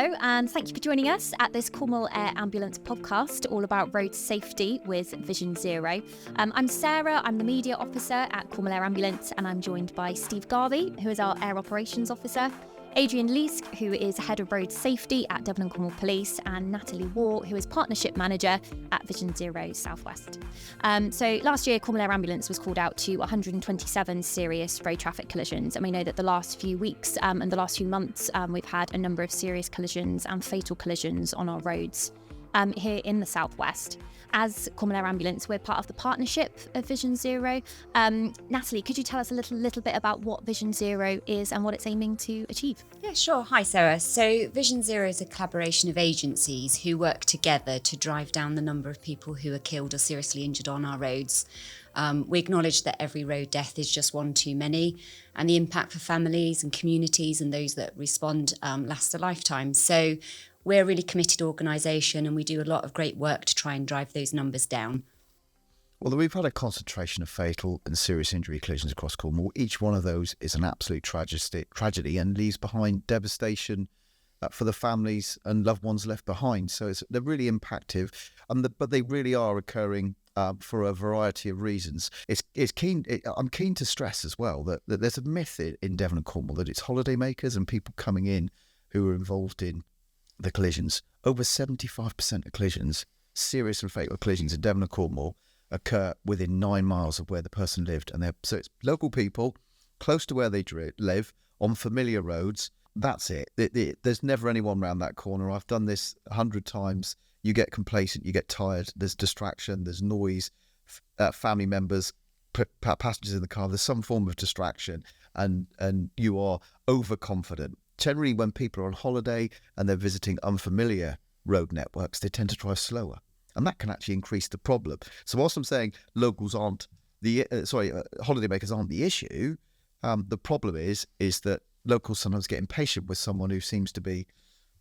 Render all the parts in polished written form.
Hello, and thank you for joining us at this Cornwall Air Ambulance podcast, all about road safety with Vision Zero. I'm Sarah, I'm the media officer at Cornwall Air Ambulance, and I'm joined by Steve Garvey, who is our air operations officer, Adrian Leisk, who is head of road safety at Devon and Cornwall Police, and Natalie Warr, who is partnership manager at Vision Zero Southwest. So last year, Cornwall Air Ambulance was called out to 127 serious road traffic collisions, and we know that the last few weeks and the last few months, we've had a number of serious collisions and fatal collisions on our roads here in the Southwest. As Cornwall Air Ambulance, we're part of the partnership of Vision Zero. Natalie, could you tell us a little bit about what Vision Zero is and what it's aiming to achieve? Yeah, sure. Hi, Sarah. So Vision Zero is a collaboration of agencies who work together to drive down the number of people who are killed or seriously injured on our roads. We acknowledge that every road death is just one too many, and the impact for families and communities and those that respond lasts a lifetime. So we're a really committed organisation, and we do a lot of great work to try and drive those numbers down. Well, we've had a concentration of fatal and serious injury collisions across Cornwall. Each one of those is an absolute tragedy and leaves behind devastation for the families and loved ones left behind. So they're really impactful, but they really are occurring for a variety of reasons. I'm keen to stress as well that there's a myth in Devon and Cornwall that it's holidaymakers and people coming in who are involved in the collisions. Over 75% of collisions, serious and fatal collisions in Devon and Cornwall, occur within 9 miles of where the person lived. So it's local people, close to where they live, on familiar roads. That's it. There's never anyone around that corner. I've done this 100 times. You get complacent, you get tired, there's distraction, there's noise, family members, passengers in the car, there's some form of distraction, and you are overconfident. Generally, when people are on holiday and they're visiting unfamiliar road networks, they tend to drive slower, and that can actually increase the problem. So whilst I'm saying holidaymakers aren't the issue, the problem is that locals sometimes get impatient with someone who seems to be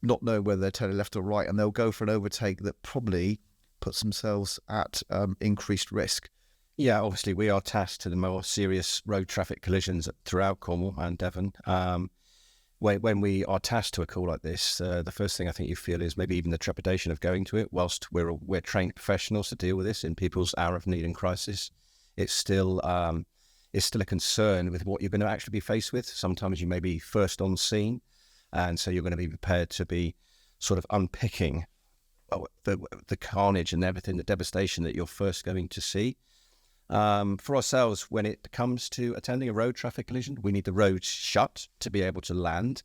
not knowing whether they're turning left or right, and they'll go for an overtake that probably puts themselves at increased risk. Yeah, obviously we are tasked to the more serious road traffic collisions throughout Cornwall and Devon. When we are tasked to a call like this, the first thing I think you feel is maybe even the trepidation of going to it. Whilst we're trained professionals to deal with this in people's hour of need and crisis, it's still a concern with what you're going to actually be faced with. Sometimes you may be first on scene, and so you're going to be prepared to be sort of unpicking the carnage and everything, the devastation that you're first going to see. For ourselves, when it comes to attending a road traffic collision, we need the roads shut to be able to land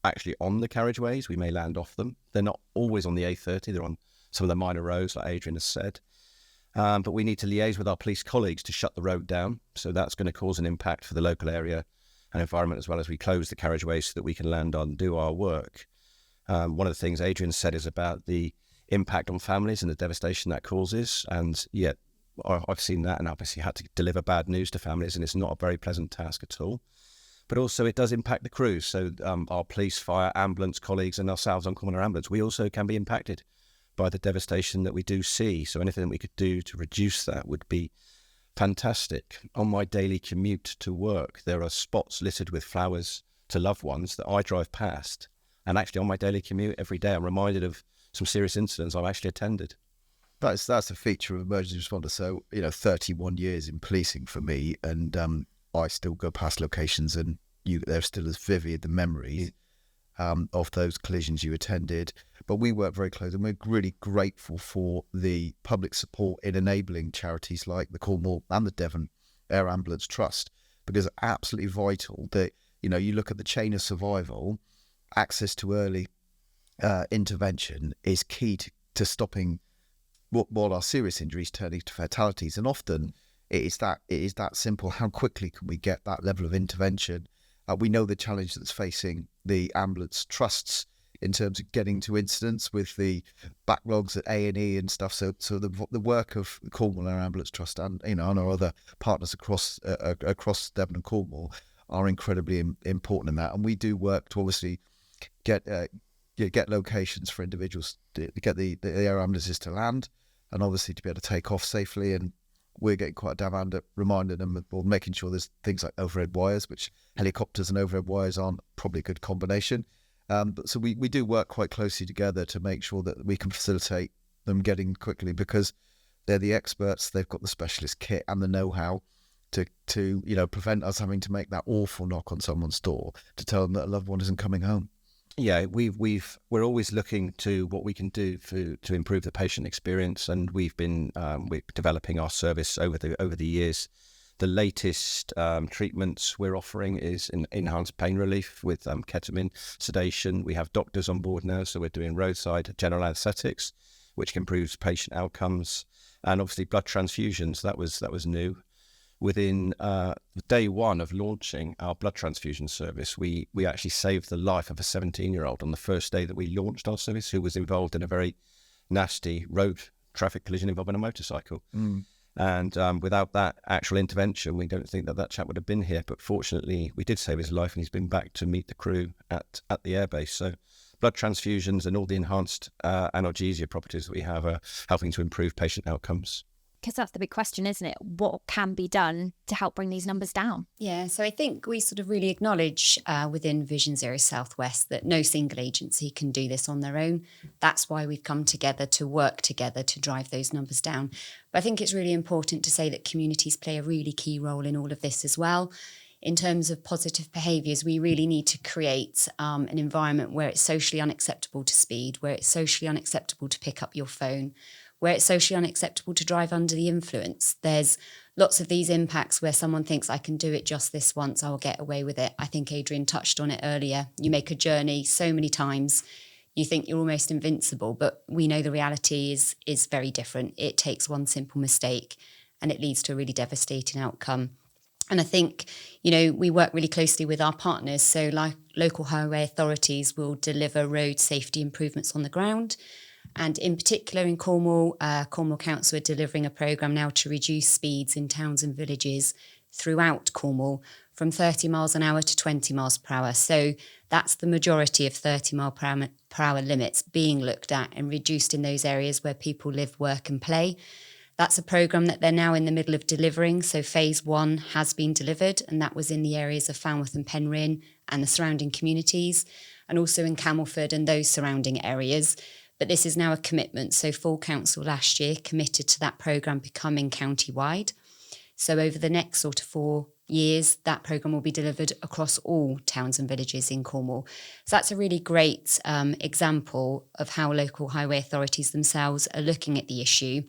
actually on the carriageways. We may land off them. They're not always on the A30. They're on some of the minor roads, like Adrian has said. But we need to liaise with our police colleagues to shut the road down. So that's going to cause an impact for the local area and environment, as well as we close the carriageways so that we can land on and do our work. One of the things Adrian said is about the impact on families and the devastation that causes. And yet, I've seen that and obviously had to deliver bad news to families, and it's not a very pleasant task at all. But also it does impact the crews. So our police, fire, ambulance colleagues and ourselves on Cornwall Air Ambulance, we also can be impacted by the devastation that we do see. So anything that we could do to reduce that would be fantastic. On my daily commute to work, there are spots littered with flowers to loved ones that I drive past. And actually on my daily commute every day, I'm reminded of some serious incidents I've actually attended. That's a feature of emergency responder. So, 31 years in policing for me, and I still go past locations and they're still as vivid the memories of those collisions you attended. But we work very closely, and we're really grateful for the public support in enabling charities like the Cornwall and the Devon Air Ambulance Trust, because it's absolutely vital that, you look at the chain of survival, access to early intervention is key to stopping what are serious injuries turning to fatalities. And often it is that simple. How quickly can we get that level of intervention? We know the challenge that's facing the ambulance trusts in terms of getting to incidents with the backlogs at A&E and stuff. So the work of Cornwall Air Ambulance Trust and and our other partners across Devon and Cornwall are incredibly important in that. And we do work to obviously get locations for individuals to get the air ambulances to land, and obviously to be able to take off safely. And we're getting quite a damn hand at reminding them, or making sure there's things like overhead wires, which helicopters and overhead wires aren't probably a good combination. So we do work quite closely together to make sure that we can facilitate them getting quickly, because they're the experts. They've got the specialist kit and the know-how to prevent us having to make that awful knock on someone's door to tell them that a loved one isn't coming home. Yeah, we're always looking to what we can do to improve the patient experience, and we're developing our service over the years. The latest treatments we're offering is enhanced pain relief with ketamine, sedation. We have doctors on board now, so we're doing roadside general anaesthetics, which improves patient outcomes, and obviously blood transfusions. That was new. Within day one of launching our blood transfusion service, we actually saved the life of a 17-year-old on the first day that we launched our service, who was involved in a very nasty road traffic collision involving a motorcycle. And without that actual intervention, we don't think that chap would have been here. But fortunately, we did save his life, and he's been back to meet the crew at the airbase. So blood transfusions and all the enhanced analgesia properties that we have are helping to improve patient outcomes. Because that's the big question, isn't it? What can be done to help bring these numbers down? Yeah, so I think we sort of really acknowledge within Vision Zero Southwest that no single agency can do this on their own. That's why we've come together to work together to drive those numbers down. But I think it's really important to say that communities play a really key role in all of this as well. In terms of positive behaviours, we really need to create an environment where it's socially unacceptable to speed, where it's socially unacceptable to pick up your phone, where it's socially unacceptable to drive under the influence. There's lots of these impacts where someone thinks, I can do it just this once, I'll get away with it. I think Adrian touched on it earlier. You make a journey so many times, you think you're almost invincible, but we know the reality is very different. It takes one simple mistake and it leads to a really devastating outcome. And I think, we work really closely with our partners. So like local highway authorities will deliver road safety improvements on the ground. And in particular in Cornwall, Cornwall Council are delivering a programme now to reduce speeds in towns and villages throughout Cornwall from 30 miles an hour to 20 miles per hour. So that's the majority of 30 mile per hour limits being looked at and reduced in those areas where people live, work and play. That's a programme that they're now in the middle of delivering. So phase 1 has been delivered, and that was in the areas of Falmouth and Penryn and the surrounding communities, and also in Camelford and those surrounding areas. But this is now a commitment. So full council last year committed to that programme becoming county-wide. So over the next sort of 4 years, that programme will be delivered across all towns and villages in Cornwall. So that's a really great example of how local highway authorities themselves are looking at the issue.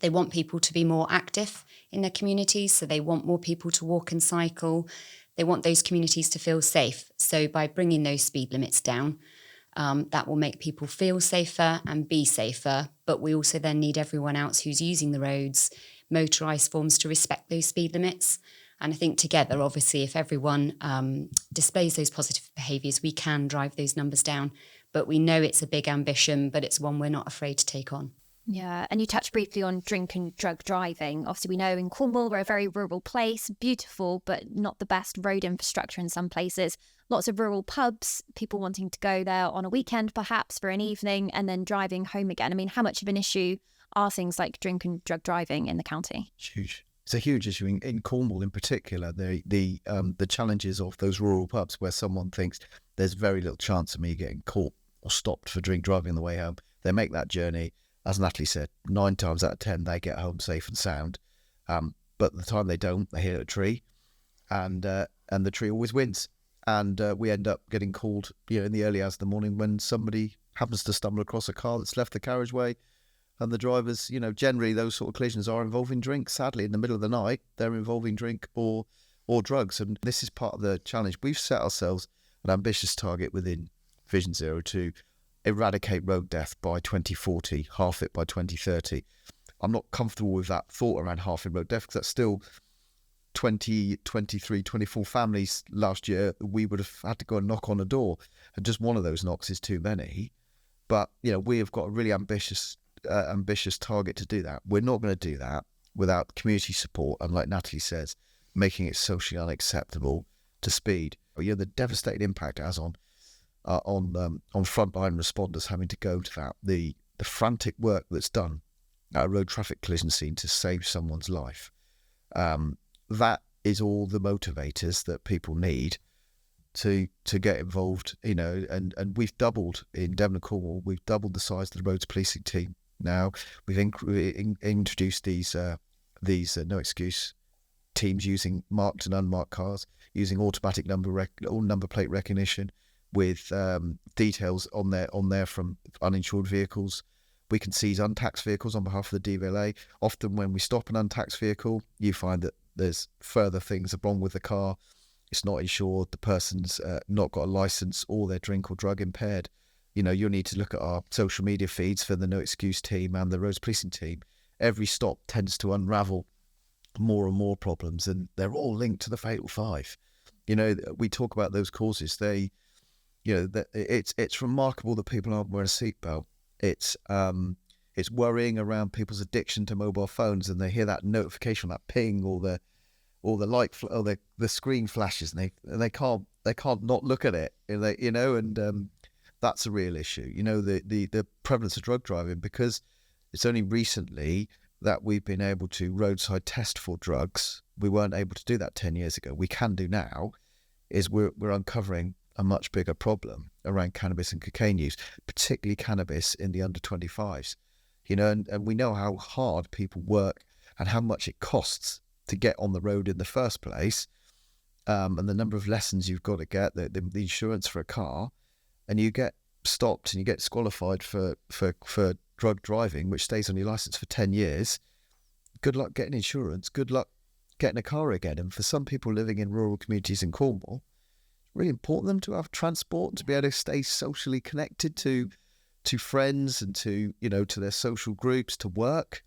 They want people to be more active in their communities, so they want more people to walk and cycle. They want those communities to feel safe. So by bringing those speed limits down, that will make people feel safer and be safer. But we also then need everyone else who's using the roads, motorised forms, to respect those speed limits. And I think together, obviously, if everyone displays those positive behaviours, we can drive those numbers down. But we know it's a big ambition, but it's one we're not afraid to take on. Yeah, and you touched briefly on drink and drug driving. Obviously, we know in Cornwall, we're a very rural place, beautiful, but not the best road infrastructure in some places. Lots of rural pubs, people wanting to go there on a weekend, perhaps for an evening, and then driving home again. I mean, how much of an issue are things like drink and drug driving in the county? It's huge. It's a huge issue in Cornwall in particular. The challenges of those rural pubs where someone thinks there's very little chance of me getting caught or stopped for drink driving on the way home. They make that journey. As Natalie said, 9 times out of 10, they get home safe and sound. But the time they don't, they hit a tree, and the tree always wins. And we end up getting called, in the early hours of the morning when somebody happens to stumble across a car that's left the carriageway, and the drivers, generally those sort of collisions are involving drink. Sadly, in the middle of the night, they're involving drink or drugs. And this is part of the challenge. We've set ourselves an ambitious target within Vision Zero to eradicate road death by 2040, half it by 2030. I'm not comfortable with that thought around halving road death, because that's still 20, 23, 24 families last year we would have had to go and knock on a door, and just one of those knocks is too many. But we have got a really ambitious target to do that. We're not going to do that without community support, and like Natalie says, making it socially unacceptable to speed. The devastating impact it has on frontline responders having to go to that, the frantic work that's done at a road traffic collision scene to save someone's life. That is all the motivators that people need to get involved, and we've doubled in Devon and Cornwall. We've doubled the size of the roads policing team now. We've introduced these no excuse teams using marked and unmarked cars, using automatic number plate recognition with details on there from uninsured vehicles. We can seize untaxed vehicles on behalf of the DVLA. Often when we stop an untaxed vehicle, you find that there's further things wrong with the car. It's not insured, the person's not got a license, or they're drink or drug impaired. You'll need to look at our social media feeds for the No Excuse team and the roads policing team. Every stop tends to unravel more and more problems, and they're all linked to the Fatal Five. We talk about those causes. It's remarkable that people aren't wearing a seatbelt. It's worrying around people's addiction to mobile phones, and they hear that notification, that ping, or the light, or the screen flashes, and they can't not look at it. That's a real issue. The prevalence of drug driving, because it's only recently that we've been able to roadside test for drugs. We weren't able to do that 10 years ago. We can do now. Is we're uncovering a much bigger problem around cannabis and cocaine use, particularly cannabis in the under 25s. And we know how hard people work and how much it costs to get on the road in the first place, and the number of lessons you've got to get, the insurance for a car, and you get stopped and you get disqualified for drug driving, which stays on your license for 10 years. Good luck getting insurance. Good luck getting a car again. And for some people living in rural communities in Cornwall, it's really important for them to have transport, to be able to stay socially connected to friends and to their social groups, to work.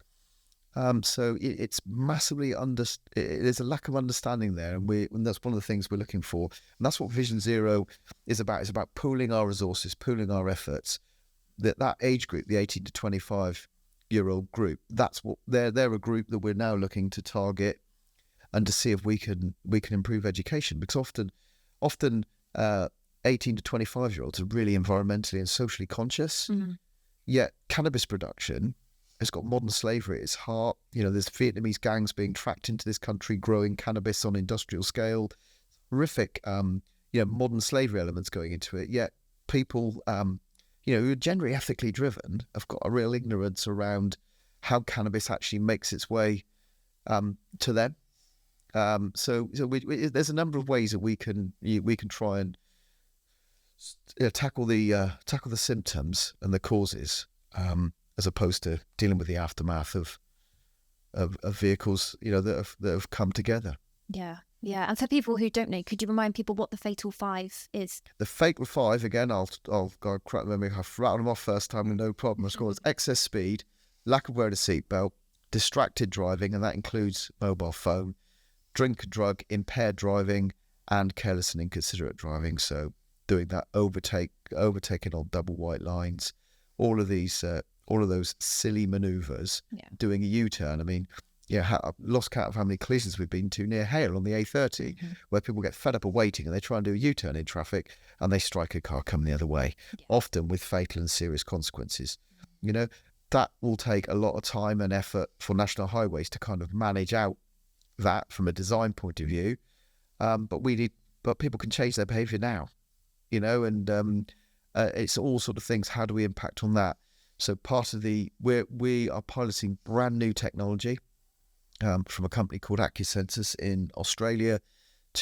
So it's massively there's a lack of understanding there, and that's one of the things we're looking for. And that's what Vision Zero is about. It's about pooling our resources, pooling our efforts. That age group, the 18 to 25-year-old group, that's what they're a group that we're now looking to target, and to see if we can improve education, because often 18 to 25-year-olds are really environmentally and socially conscious. Mm-hmm. Yet cannabis production has got modern slavery at its heart. There's Vietnamese gangs being tracked into this country growing cannabis on industrial scale. Horrific, modern slavery elements going into it. Yet people, who are generally ethically driven, have got a real ignorance around how cannabis actually makes its way to them. So there's a number of ways that we can try and tackle the symptoms and the causes, as opposed to dealing with the aftermath of vehicles, that have come together. Yeah. And for people who don't know, could you remind people what the Fatal Five is? The Fatal Five, again, I'll go crack them. I've rattled them off first time, no problem. It's called excess speed, lack of wearing a seatbelt, distracted driving, and that includes mobile phone, drink and drug, impaired driving, and careless and inconsiderate driving. So doing that overtaking on double white lines, all of those silly manoeuvres, doing a U-turn. I mean, I've lost count of how many collisions we've been to near Hale on the A30, where people get fed up of waiting and they try and do a U-turn in traffic and they strike a car coming the other way, often with fatal and serious consequences. That will take a lot of time and effort for National Highways to kind of manage out that from a design point of view. But people can change their behaviour now, and it's all sort of things. How do we impact on that? So part of we are piloting brand new technology from a company called AccuSensus in Australia.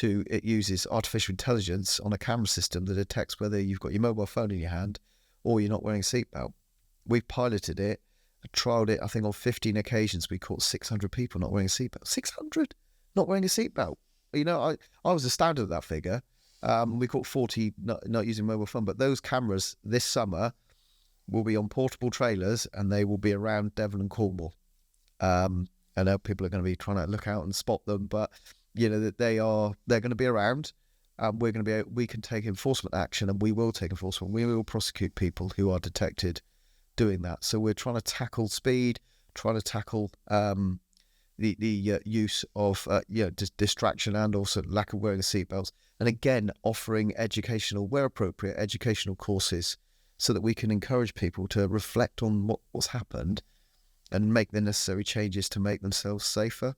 It uses artificial intelligence on a camera system that detects whether you've got your mobile phone in your hand or you're not wearing a seatbelt. We've piloted it, trialled it, I think on 15 occasions. We caught 600 people not wearing a seatbelt. 600 not wearing a seatbelt. I was astounded at that figure. We caught 40 not using mobile phone, but those cameras this summer will be on portable trailers and they will be around Devon and Cornwall. I know people are going to be trying to look out and spot them, but that they're going to be around. We can take enforcement action, and we will take enforcement. We will prosecute people who are detected doing that. So we're trying to tackle speed, trying to tackle the use of distraction, and also lack of wearing seatbelts, and again offering where appropriate, educational courses, so that we can encourage people to reflect on what's happened and make the necessary changes to make themselves safer.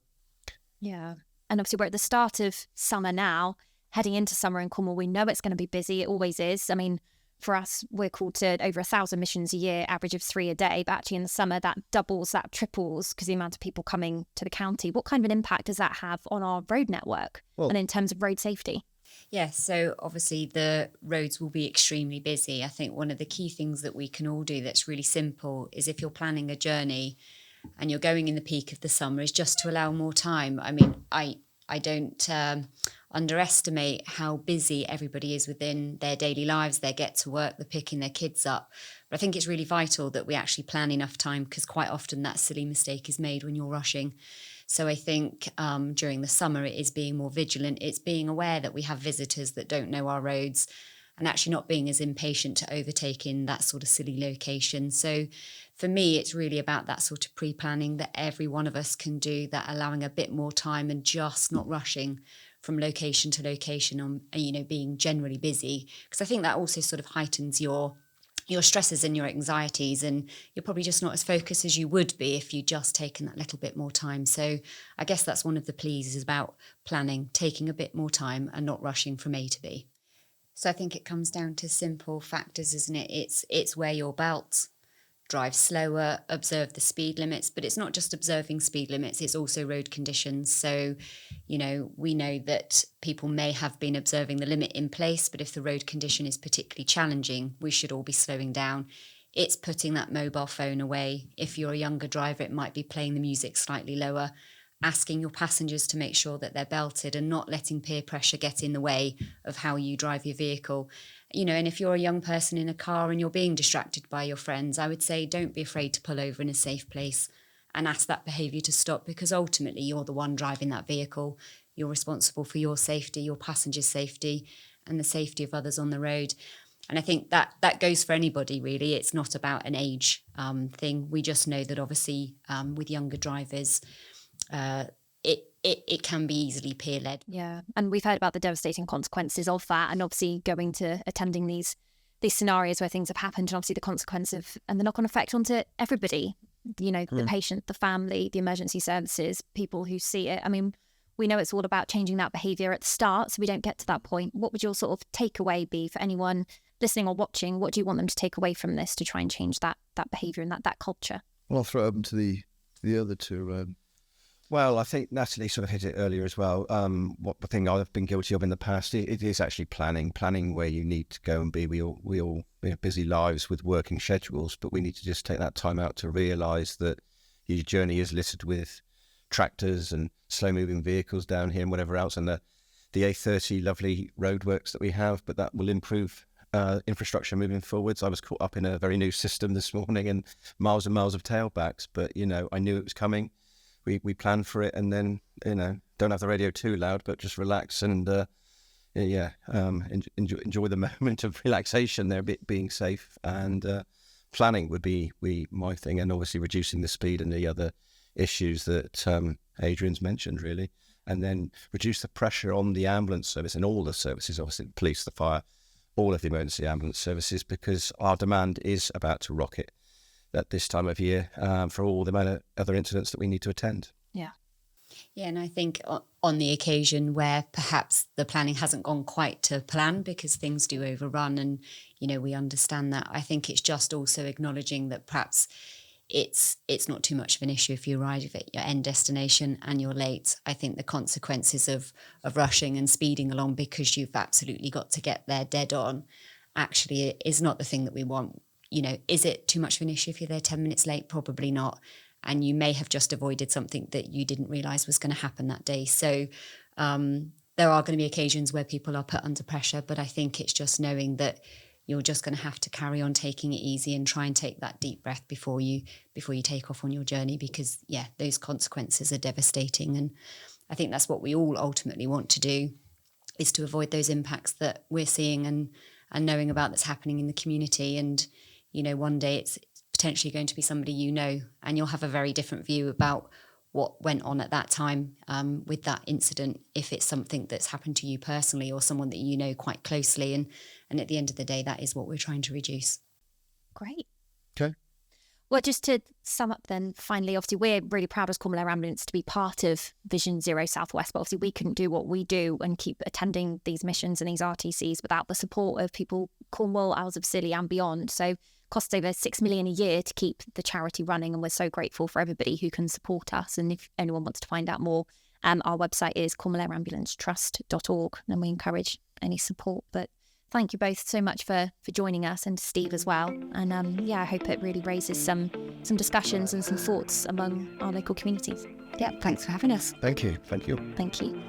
Yeah. And obviously we're at the start of summer now. heading into summer in Cornwall, we know it's going to be busy. It always is. I mean, for us, we're called to over 1,000 missions a year, average of 3 a day. But actually in the summer, that doubles, that triples because the amount of people coming to the county. What kind of an impact does that have on our road network and in terms of road safety? Yes, so obviously the roads will be extremely busy. I think one of the key things that we can all do that's really simple is if you're planning a journey and you're going in the peak of the summer, is just to allow more time. I mean, I don't underestimate how busy everybody is within their daily lives. They get to work, they're picking their kids up. But I think it's really vital that we actually plan enough time, because quite often that silly mistake is made when you're rushing. So I think during the summer, it is being more vigilant. It's being aware that we have visitors that don't know our roads, and actually not being as impatient to overtake in that sort of silly location. So for me, it's really about that sort of pre-planning that every one of us can do, that allowing a bit more time and just not rushing from location to location on, being generally busy. Because I think that also sort of heightens your stresses and your anxieties, and you're probably just not as focused as you would be if you'd just taken that little bit more time. So I guess that's one of the pleas, is about planning, taking a bit more time and not rushing from A to B. So I think it comes down to simple factors, isn't it? It's wear your belt, drive slower, observe the speed limits. But it's not just observing speed limits, it's also road conditions. So, we know that people may have been observing the limit in place, but if the road condition is particularly challenging, we should all be slowing down. It's putting that mobile phone away. If you're a younger driver, it might be playing the music slightly lower, asking your passengers to make sure that they're belted, and not letting peer pressure get in the way of how you drive your vehicle. And if you're a young person in a car and you're being distracted by your friends, I would say don't be afraid to pull over in a safe place and ask that behaviour to stop, because ultimately you're the one driving that vehicle. You're responsible for your safety, your passengers' safety, and the safety of others on the road. And I think that goes for anybody, really. It's not about an age thing. We just know that obviously with younger drivers, it can be easily peer-led. Yeah, and we've heard about the devastating consequences of that, and obviously going to attending these scenarios where things have happened, and obviously the consequence of and the knock-on effect onto everybody, the patient, the family, the emergency services, people who see it. I mean, we know it's all about changing that behaviour at the start, so we don't get to that point. What would your sort of takeaway be for anyone listening or watching? What do you want them to take away from this to try and change that behaviour and that culture? Well, I'll throw it open to the other two. Well, I think Natalie sort of hit it earlier as well. What the thing I've been guilty of in the past, it is actually planning where you need to go and be. We all have busy lives with working schedules, but we need to just take that time out to realise that your journey is littered with tractors and slow-moving vehicles down here and whatever else, and the A30 lovely roadworks that we have, but that will improve infrastructure moving forwards. I was caught up in a very new system this morning and miles of tailbacks, but I knew it was coming. We planned for it, and then don't have the radio too loud, but just relax and enjoy the moment of relaxation there, being safe, and planning would be my thing, and obviously reducing the speed and the other issues that Adrian's mentioned, really, and then reduce the pressure on the ambulance service and all the services, obviously the police, the fire, all of the emergency ambulance services, because our demand is about to rocket at this time of year for all the other incidents that we need to attend. Yeah, and I think on the occasion where perhaps the planning hasn't gone quite to plan, because things do overrun, and we understand that, I think it's just also acknowledging that perhaps it's not too much of an issue if you arrive at your end destination and you're late. I think the consequences of rushing and speeding along because you've absolutely got to get there dead on actually is not the thing that we want. Is it too much of an issue if you're there 10 minutes late? Probably not. And you may have just avoided something that you didn't realise was going to happen that day. So there are going to be occasions where people are put under pressure, but I think it's just knowing that you're just going to have to carry on taking it easy and try and take that deep breath before you take off on your journey, because, those consequences are devastating. And I think that's what we all ultimately want to do, is to avoid those impacts that we're seeing and knowing about that's happening in the community. And one day it's potentially going to be somebody and you'll have a very different view about what went on at that time with that incident, if it's something that's happened to you personally or someone that you know quite closely. And at the end of the day, that is what we're trying to reduce. Great. Okay. Well, just to sum up then, finally, obviously, we're really proud as Cornwall Air Ambulance to be part of Vision Zero Southwest, but obviously we couldn't do what we do and keep attending these missions and these RTCs without the support of people, Cornwall, Isles of Scilly and beyond. So costs over $6 million a year to keep the charity running, and we're so grateful for everybody who can support us. And if anyone wants to find out more, our website is cornwalleirambulancetrust.org, and we encourage any support. But thank you both so much for joining us, and Steve as well. And I hope it really raises some discussions and some thoughts among our local communities. Yeah, thanks for having us. Thank you. Thank you. Thank you.